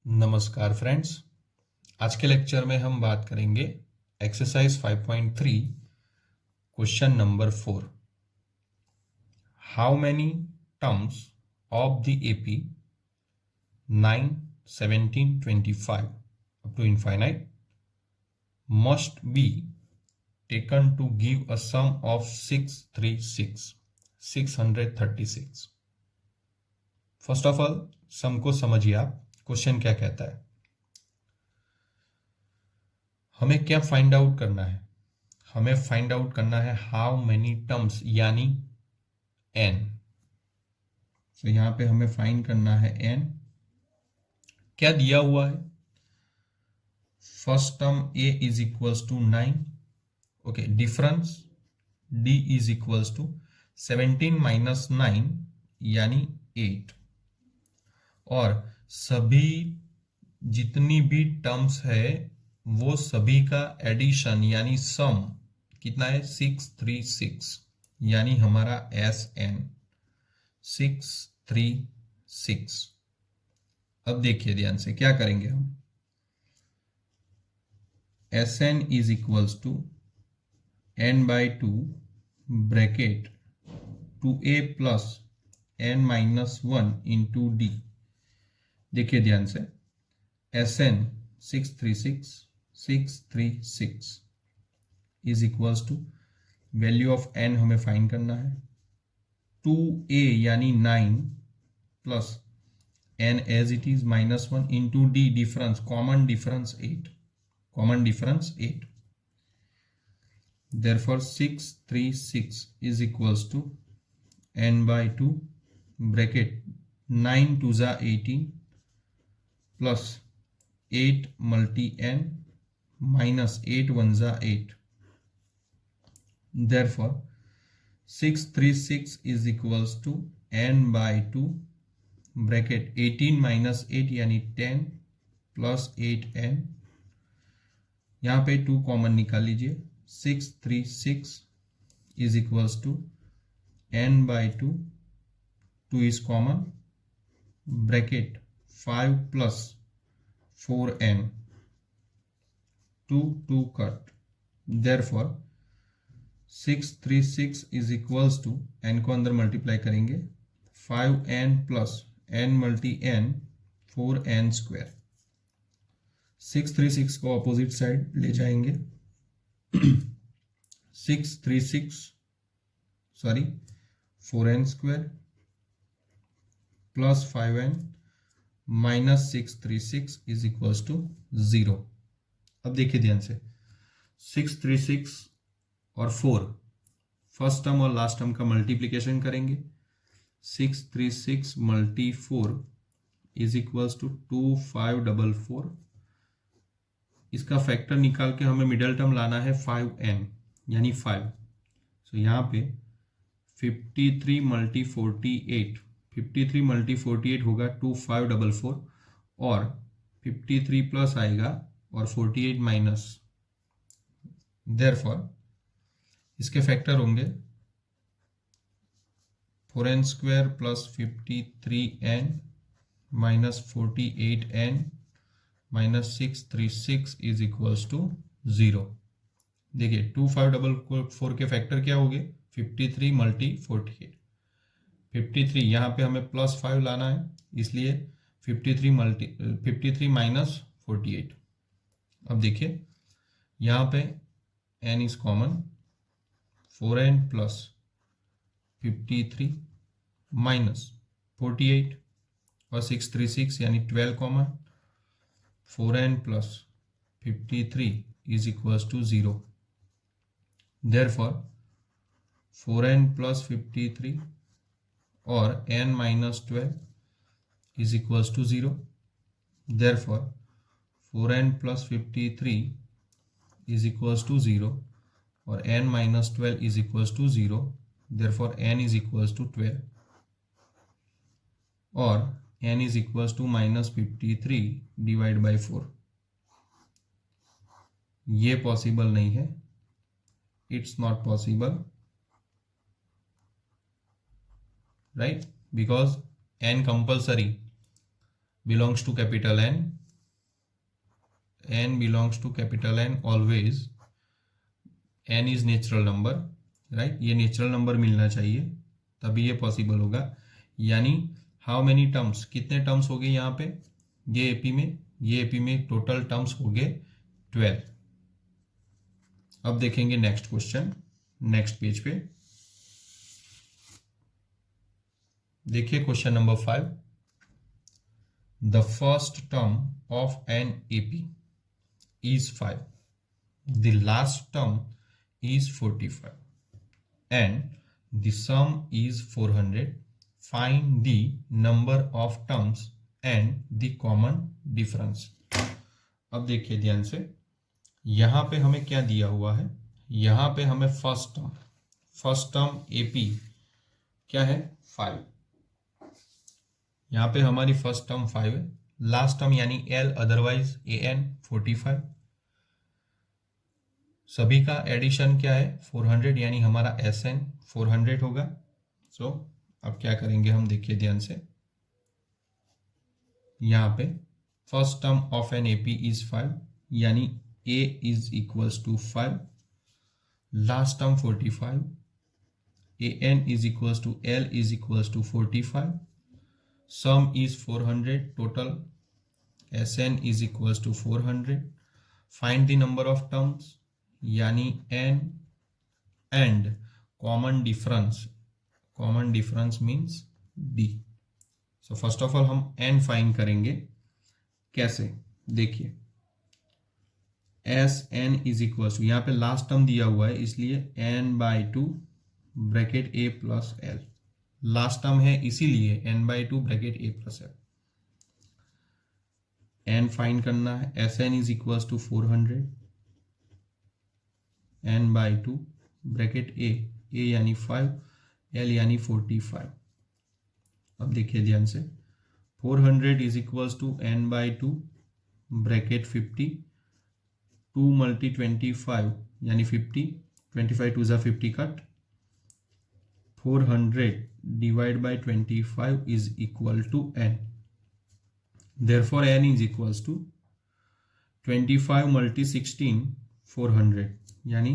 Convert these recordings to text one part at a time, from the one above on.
नमस्कार फ्रेंड्स, आज के लेक्चर में हम बात करेंगे exercise 5.3 question number 4। How many terms of the AP 9, 17, 25 up to infinite must be taken to give a sum of 636। First of all sum को समझिए आप, क्वेश्चन क्या कहता है। हमें क्या फाइंड आउट करना है? हमें फाइंड आउट करना है हाउ मेनी टर्म्स यानी n। तो यहां पे हमें फाइंड करना है n। क्या दिया हुआ है? First term a is equals to 9। Okay, difference d is equals to 17 minus 9 यानी 8। और सभी जितनी भी टर्म्स है वो सभी का एडिशन यानी सम कितना है? 636 यानी हमारा SN 636। अब देखिए ध्यान से क्या करेंगे हम। SN is equals to n/2 bracket 2a plus n-1 into d। देखिए ध्यान से, SN 636 is equals to value of n हमें फाइंड करना है 2a यानी 9 plus n as it is -1 into d difference, common difference 8। therefore 636 is equals to n/2 bracket 9 2 जा 18 plus 8 multi n minus 8 1 जा 8। therefore 636 is equals to n/2 bracket 18 minus 8 यानी 10 plus 8n। यहाँ पे 2 common निकाल लीजिए। 636 is equals to n/2, 2 is common, bracket 5 plus 4n, 2 cut. therefore 636 is equals to n को अंदर multiply करेंगे 5n plus n multi n 4n square. 636 को opposite side ले जाएंगे 4n square plus 5n minus 636 is equals to 0। अब देखिए ध्यान से, 636 और 4 फर्स्ट टर्म और लास्ट टर्म का मल्टीप्लीकेशन करेंगे। 636 मल्टी 4 इज इक्वल्स टू 2544। इसका फैक्टर निकाल के हमें मिडल टर्म लाना है 5n यानी 5। सो यहाँ पे 53 मल्टी 48 होगा 2544 और 53 प्लस आएगा और 48 माइनस। देयरफॉर इसके फैक्टर होंगे 4n square plus 53n minus 48n minus 636 is equals to 0। देखिए 2544 के फैक्टर क्या हो गए? 53 मल्टी 48। 53 यहाँ पे हमें प्लस 5 लाना है, इसलिए 53 माइनस 48। अब देखिए यहाँ पे n इज कॉमन, 4n प्लस 53 माइनस 48 और 636 यानी 12 common, 4n plus 53 is equals to 0। therefore 4n plus 53 और n minus 12 is equals to 0। therefore 4n plus 53 is equals to 0 और n minus 12 is equals to 0। therefore n is equals to 12 और n is equals to minus 53 divide by 4। ये possible नहीं है, it's not possible, right? Because n compulsory belongs to capital N n belongs to capital N always, n is natural number, right, ये natural number मिलना चाहिए तभी ये possible होगा। यानी हाउ मेनी टर्म्स, कितने टर्म्स हो गए यहाँ पे, ये एपी में टोटल टर्म्स हो गए 12। अब देखेंगे नेक्स्ट क्वेश्चन, नेक्स्ट पेज पे देखिए question number 5। The first term of an AP is 5, the last term is 45 and the sum is 400. Find the number of terms and the common difference. अब देखिए ध्यान से, यहां पे हमें क्या दिया हुआ है, यहां पे हमें फर्स्ट टर्म एपी क्या है 5, यहां पे हमारी फर्स्ट टर्म 5 है, लास्ट टर्म यानी एल अदरवाइज एन 45, सभी का एडिशन क्या है 400 यानी हमारा एस एन 400 होगा। सो अब क्या करेंगे हम, देखिए ध्यान से, यहाँ पे first term of an AP is 5 यानी A is equals to 5, last term 45, A N is equals to L is equals to 45, sum is 400, total S N is equals to 400, find the number of terms यानी n and common difference means d। So first of all हम n find करेंगे, कैसे, देखिए S N is equal to, यहाँ पे last term दिया हुआ है इसलिए n/2 bracket a plus l, last term है इसीलिए n/2 bracket a plus l, n find करना है, S N is equal to 400 n/2 bracket a यानी 5, l यानी 45। अब देखिए ध्यान से, 400 is equals to n/2 bracket 50, 2 multi 25 यानी 50, 25 टू ज़ा 50 cut, 400 divide by 25 is equal to n, therefore n is equals to 25 multi 16 400 यानी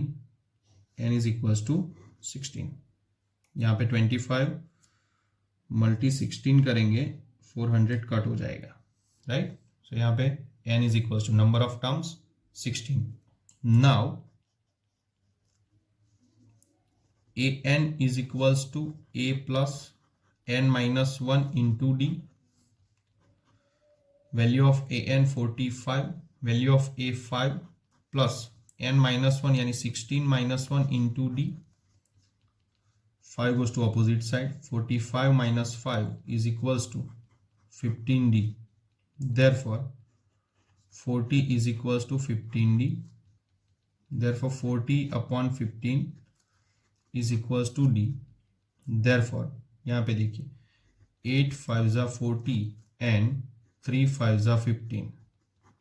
n इज इक्वल्स टू 16, यहाँ पे 25 मल्टी 16 करेंगे 400 कट हो जाएगा, राइट। सो यहाँ पे n is equals to number of terms 16। Now a n is equals to a plus n minus 1 into d, value of a n 45, value of a 5 plus n minus 1 यानी 16 minus 1 into d, 5 goes to opposite side, 45 minus 5 is equals to 15d, therefore 40 is equals to 15d, therefore 40 upon 15 is equals to d, therefore यहाँ पे देखिए 8 5 जा 40 and 3 5 जा 15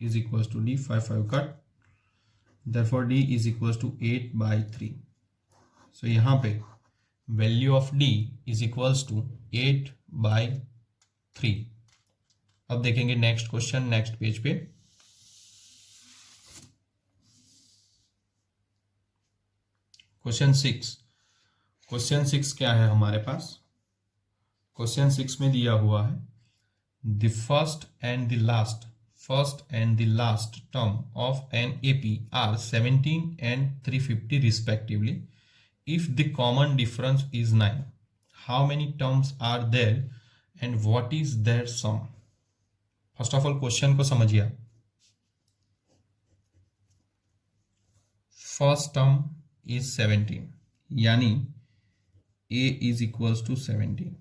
is equals to d, 5 5 cut, therefore d is equals to 8/3। so यहाँ पे value of d is equals to 8/3। अब देखेंगे next question, next page पे क्वेश्चन 6 क्या है हमारे पास, क्वेश्चन 6 में दिया हुआ है the first and the last term of an AP are 17 and 350 respectively. If the common difference is 9, how many terms are there and what is their sum? First of all question को समझिए। First term is 17 यानी a is equals to 17,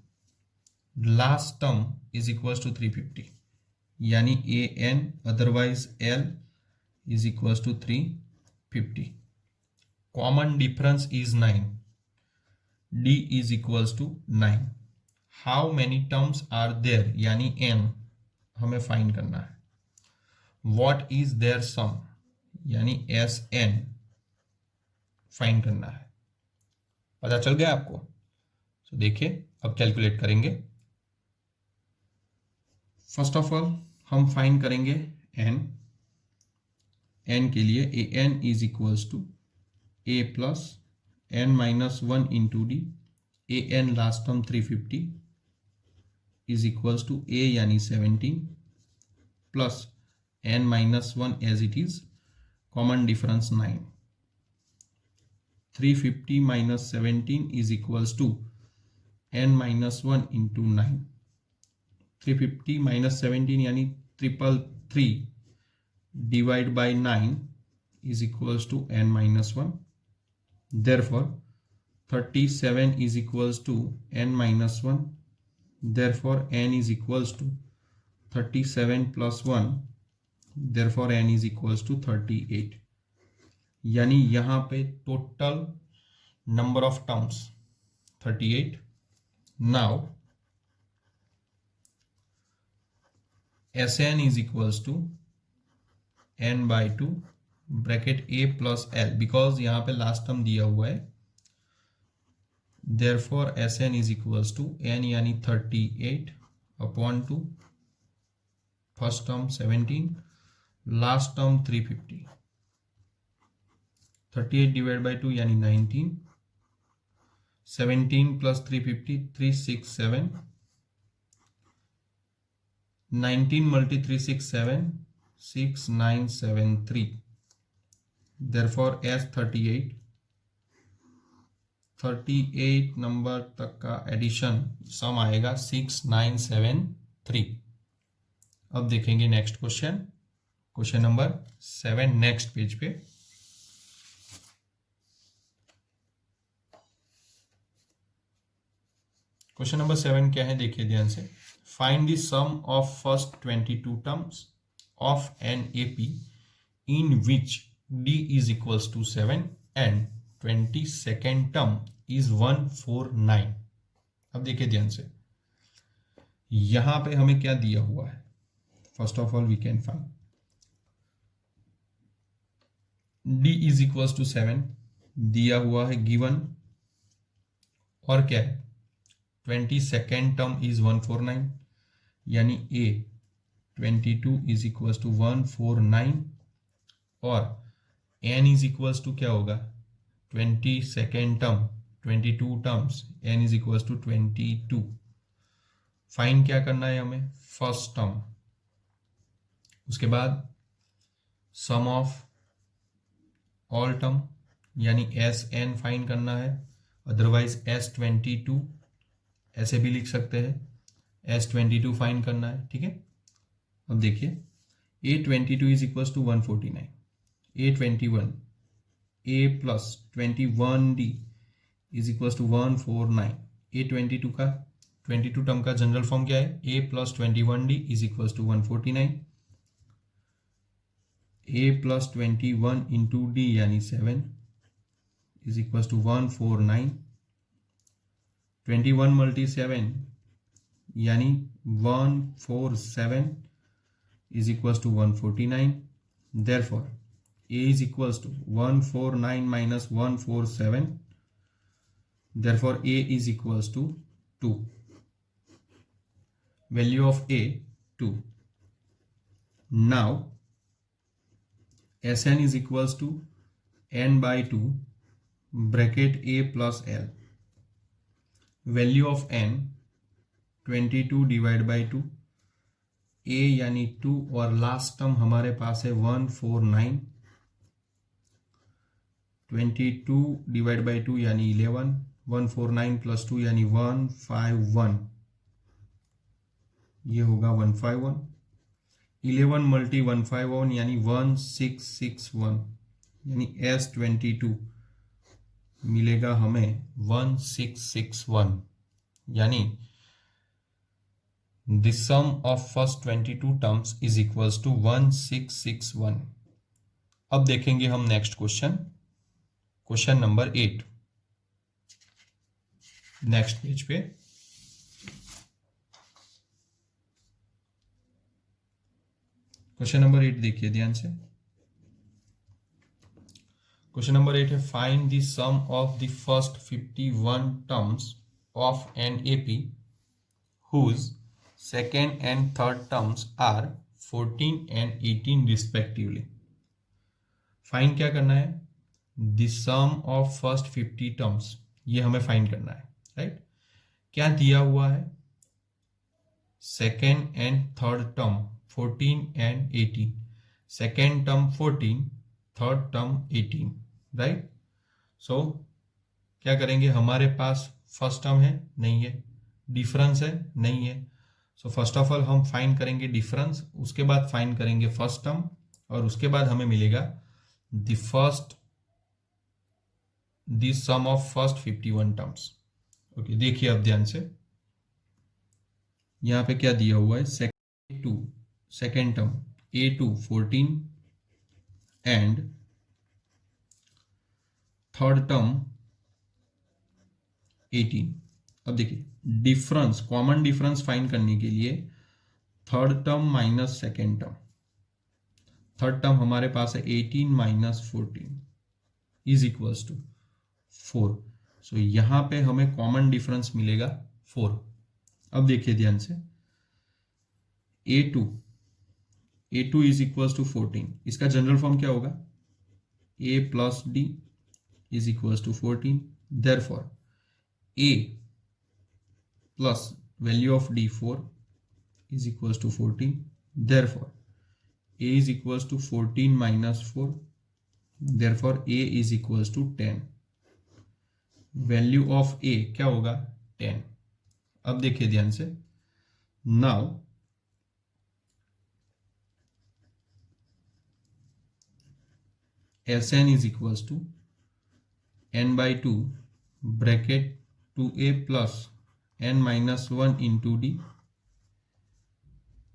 last term is equals to 350 यानी a n otherwise l is equals to 350, common difference is 9, d is equals to 9, how many terms are there यानी n हमें find करना है, what is there सम यानी S N find करना है। पता चल गया आपको? तो देखिए अब कैलकुलेट करेंगे। फर्स्ट ऑफ ऑल हम फाइंड करेंगे n, एन के लिए A N is equals to A plus N minus 1 into D, A N last term 350 is equals to A यानी 17 plus N minus 1 as it is, common difference 9, 350 minus 17 is equals to N minus 1 into 9, 350 minus 17 यानी 333 divide by 9 is equals to n minus 1. Therefore 37 is equals to n minus 1. Therefore n is equals to 37 plus 1. Therefore n is equals to 38. यानी यहाँ पे total number of terms 38. Now Sn is equals to n by 2 bracket a plus L, because यहाँ पे last term दिया हुआ है. Therefore Sn is equals to n यानी 38 upon 2, first term 17, last term 350, 38 divide by 2 यानी 19, 17 plus 350 367, 19 multi 367 6973. Therefore S 38 नंबर तक का एडिशन सम आएगा 6973. अब देखेंगे next question, question number 7 next page पे. क्वेश्चन नंबर 7 क्या है देखिए ध्यान से. Find the sum of first 22 terms of an AP in which d is equals to 7 and 22nd term is 149. अब देखिए ध्यान से, यहां पे हमें क्या दिया हुआ है. First of all we can find d is equals to 7 दिया हुआ है गिवन, और क्या है 22nd टर्म इज 149 यानी a 22 इज इक्वल्स टू 149 और n इज इक्वल्स टू क्या होगा 22nd term 22 terms, n is equals to 22. Find क्या करना है हमें फर्स्ट टर्म, उसके बाद सम ऑफ ऑल टर्म यानी Sn फाइंड करना है, अदरवाइज S22 ऐसे भी लिख सकते हैं, S22 फाइंड करना है. ठीक है, अब देखिए A22 is equals to 149, A21 A plus 21D is equals to 149. A22 का 22 टर्म का जनरल फॉर्म क्या है, A plus 21D is equals to 149. A plus 21 into D यानी 7 इज इक्वल्स टू 149. 21 मल्टी 7 यानी 147 is equals to 149. Therefore A is equals to 149 minus 147. Therefore A is equals to 2. Value of A 2. Now Sn is equals to n by 2 bracket A plus L. Value of n 22 divide by 2, a यानी 2 और last term हमारे पास है 149. 22 divide by 2 यानी 11, 149 plus 2 यानी 151, ये होगा 151. 11 multi 151 यानी 1661, यानी S22 मिलेगा हमें 1661. यानी the sum of first 22 terms is equals to 1661. अब देखेंगे हम next question, question number 8 next page पे. क्वेश्चन नंबर 8 देखिए ध्यान से. क्वेश्चन नंबर 8 है find the sum of the first 51 terms of an AP whose second and third terms are 14 and 18 respectively. Find क्या करना है, the sum of first 50 terms, ये हमें फाइंड करना है, राइट। क्या दिया हुआ है, second and third term 14 and 18, second term 14, third term 18, right. So क्या करेंगे, हमारे पास फर्स्ट टर्म है, नहीं है, डिफरेंस है, नहीं है। सो फर्स्ट ऑफ ऑल हम फाइंड करेंगे डिफरेंस, उसके बाद फाइंड करेंगे फर्स्ट टर्म, और उसके बाद हमें मिलेगा the sum of first 51 terms. Okay, देखिए अब ध्यान से, यहां पे क्या दिया हुआ है, second term A2 14 and third term 18। अब देखिए डिफरेंस, कॉमन डिफरेंस फाइंड करने के लिए third term minus second term, third term हमारे पास है 18 माइनस 14 इज इक्वल्स टू 4। सो यहां पे हमें कॉमन डिफरेंस मिलेगा 4। अब देखिए ध्यान से, A2 इज इक्वल्स टू 14, इसका जनरल फॉर्म क्या होगा, A plus D is equals to 14, therefore A plus value of D 4 is equals to 14, therefore A is equals to 14 minus 4, therefore A is equals to 10, value of A क्या होगा, 10। अब देखिए ध्यान से, now Sn is equals to n by 2 bracket 2A plus n minus 1 into D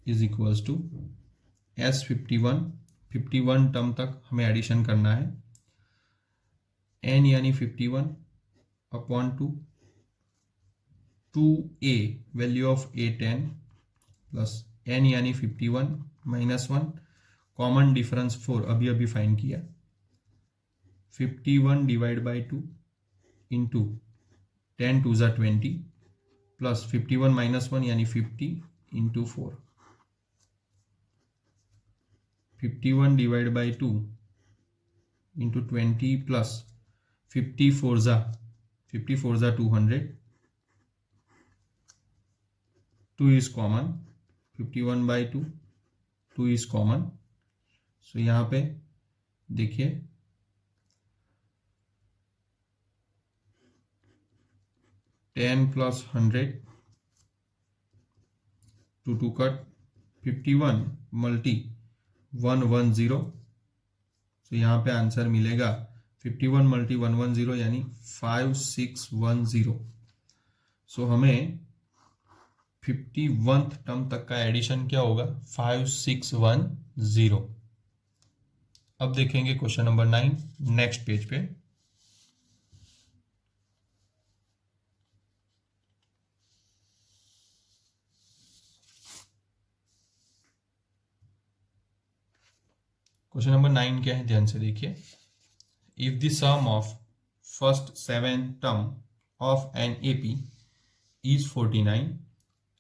is equals to S51 term तक हमें addition करना है, n यानी 51 upon 2A value of A 10 plus n यानी 51 माइनस 1, कॉमन डिफरेंस 4 अभी अभी find किया, 51 divide by 2 into 10 2 ज़ा 20 प्लस 51 माइनस 1 यानी 50 into 4, 51 divide by 2 into 20 plus 54 ज़ा 200, 2 is common, 51 by 2 is common. So यहाँ पे देखिए 10 प्लस 100, 2 कट, 51 मल्टी 110, तो यहाँ पे आंसर मिलेगा 51 मल्टी 110 यानी 5610। सो हमें 51th टर्म तक का एडिशन क्या होगा, 5610। अब देखेंगे क्वेश्चन नंबर 9 नेक्स्ट पेज पे। क्वेश्चन नंबर 9 क्या है, ध्यान से देखिए, if the sum of first 7 term of an AP is 49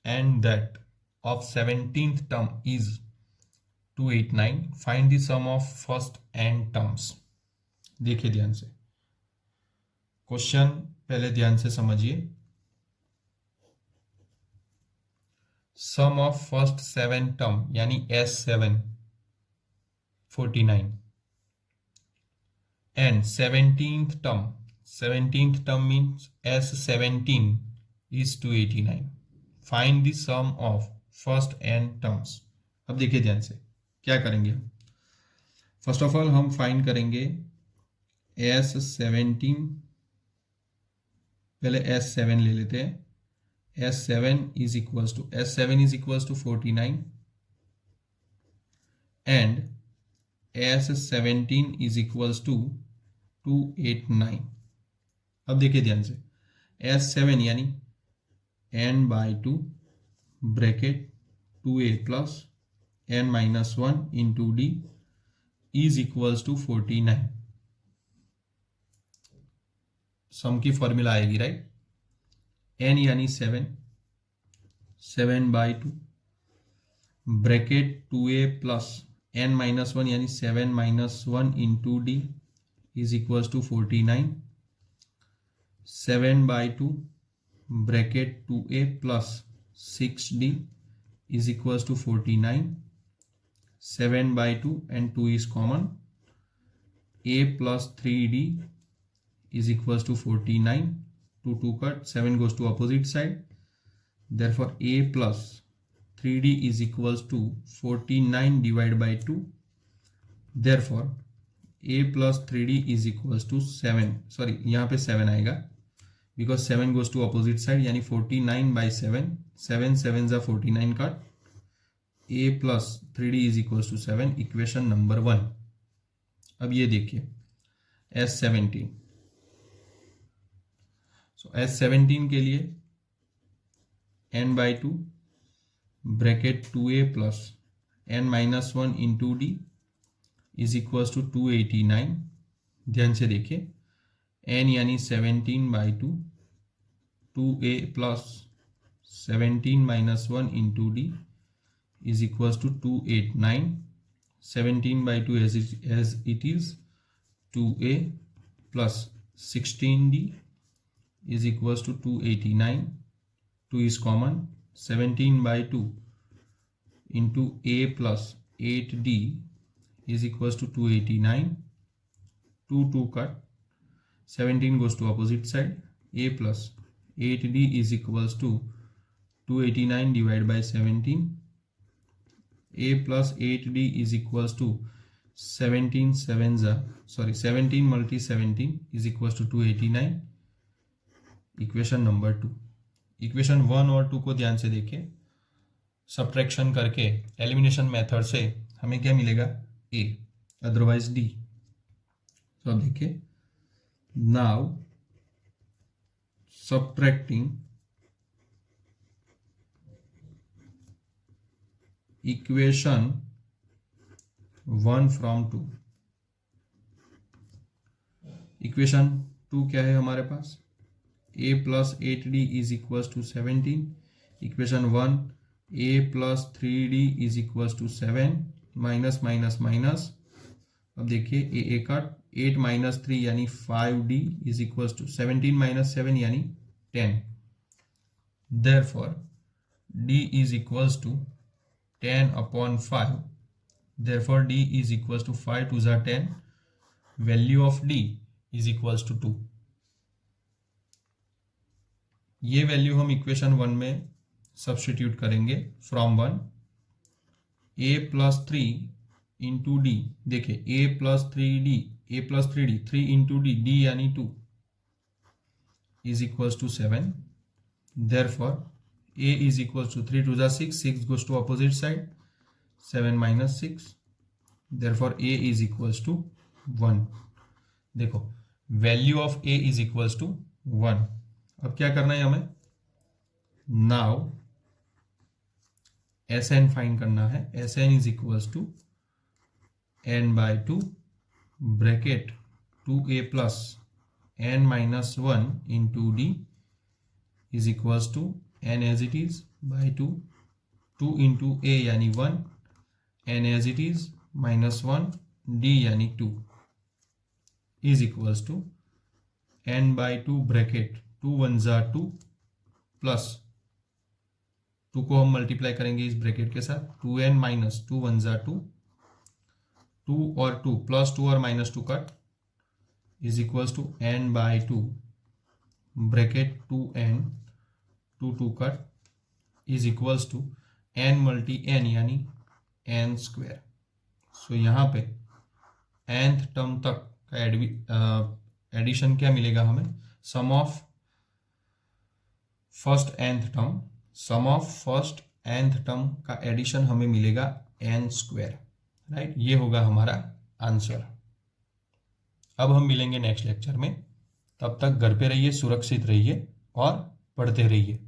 and that of 17th term is 289, find the sum of first n terms। देखिए ध्यान से, क्वेश्चन पहले ध्यान से समझिए, सम ऑफ फर्स्ट 7 टर्म यानी S7 49 and 17th term means S17 is 289, find the sum of first n terms। अब देखिए ध्यान से क्या करेंगे हम, फर्स्ट ऑफ ऑल हम फाइंड करेंगे S17, पहले S7 ले लेते हैं, S7 is equals to 49 and S17 is equals to 289। अब देखिए ध्यान से, S7 यानी n by 2 bracket 2A plus n minus 1 into D is equals to 49। Sum की फॉर्मूला आएगी, राइट, n यानी 7 by 2 bracket 2A plus n minus 1 यानी 7 minus 1 into D is equals to 49, 7 by 2 bracket 2a plus 6d is equals to 49, 7 by 2 and 2 is common, a plus 3d is equals to 49, 2 cut, 7 goes to opposite side, therefore a plus 3d is equals to 49 divided by 2, therefore a plus 3d is equals to 7, sorry यहाँ पे 7 आएगा because 7 goes to opposite side यानी 49 by 7, 7 7 जा 49 cut, a plus 3d is equals to 7, equation number 1। अब ये देखिए S17, सो S17 के लिए n by 2 bracket 2a plus n minus 1 into D is equals to 289, ध्यान से देखिए n यानी 17 by 2, 2a plus 17 minus 1 into D is equals to 289, 17 by 2 as it is 2a plus 16d is equals to 289, 2 is common, 17 by 2 into a plus 8d is equals to 289, 2 cut, 17 goes to opposite side, a plus 8d is equals to 289 divided by 17, a plus 8d is equals to 17 multi 17 is equals to 289, equation number 2। Equation 1 और 2 को ध्यान से देखिए, subtraction करके elimination method से हमें क्या मिलेगा, a अदरवाइज d। तो अब देखिए, now subtracting equation 1 from 2, equation 2 क्या है हमारे पास, a plus 8d is equals to 17, equation 1 a plus 3d is equals to 7, minus minus minus, अब देखिए a कट, 8 माइनस 3 यानी 5d is equals to 17 minus 7 यानी 10, therefore d is equals to 10 upon 5, therefore d is equals to 5 to the 10, value of d is equals to 2। ये value हम equation 1 में substitute करेंगे from 1, a plus 3 into D, देखिए a plus 3d 3 into D यानी 2 is equals to 7, therefore a is equals to 3 to the 6 goes to opposite side, 7 माइनस 6, therefore a is equals to 1। देखो value of a is equals to 1। अब क्या करना है हमें, now Sn find करना है, Sn is equals to n by 2 bracket 2a plus n minus 1 into D is equals to n as it is by 2, 2 into a यानी 1, n as it is minus 1 d यानी 2 is equals to n by 2 bracket 2 1 जा 2 plus 2 को हम multiply करेंगे इस bracket के साथ, 2n minus 2 1 जा 2, 2 और 2 प्लस 2 और minus 2 cut is equals to n by 2 bracket 2n 2 cut is equals to n multi n यानी n स्क्वायर। सो यहाँ पे nth टर्म तक का एडिशन क्या मिलेगा हमें, सम ऑफ फर्स्ट nth टर्म का एडिशन हमें मिलेगा n स्क्वायर, राइट। ये होगा हमारा आंसर। अब हम मिलेंगे नेक्स्ट लेक्चर में, तब तक घर पे रहिए, सुरक्षित रहिए और पढ़ते रहिए।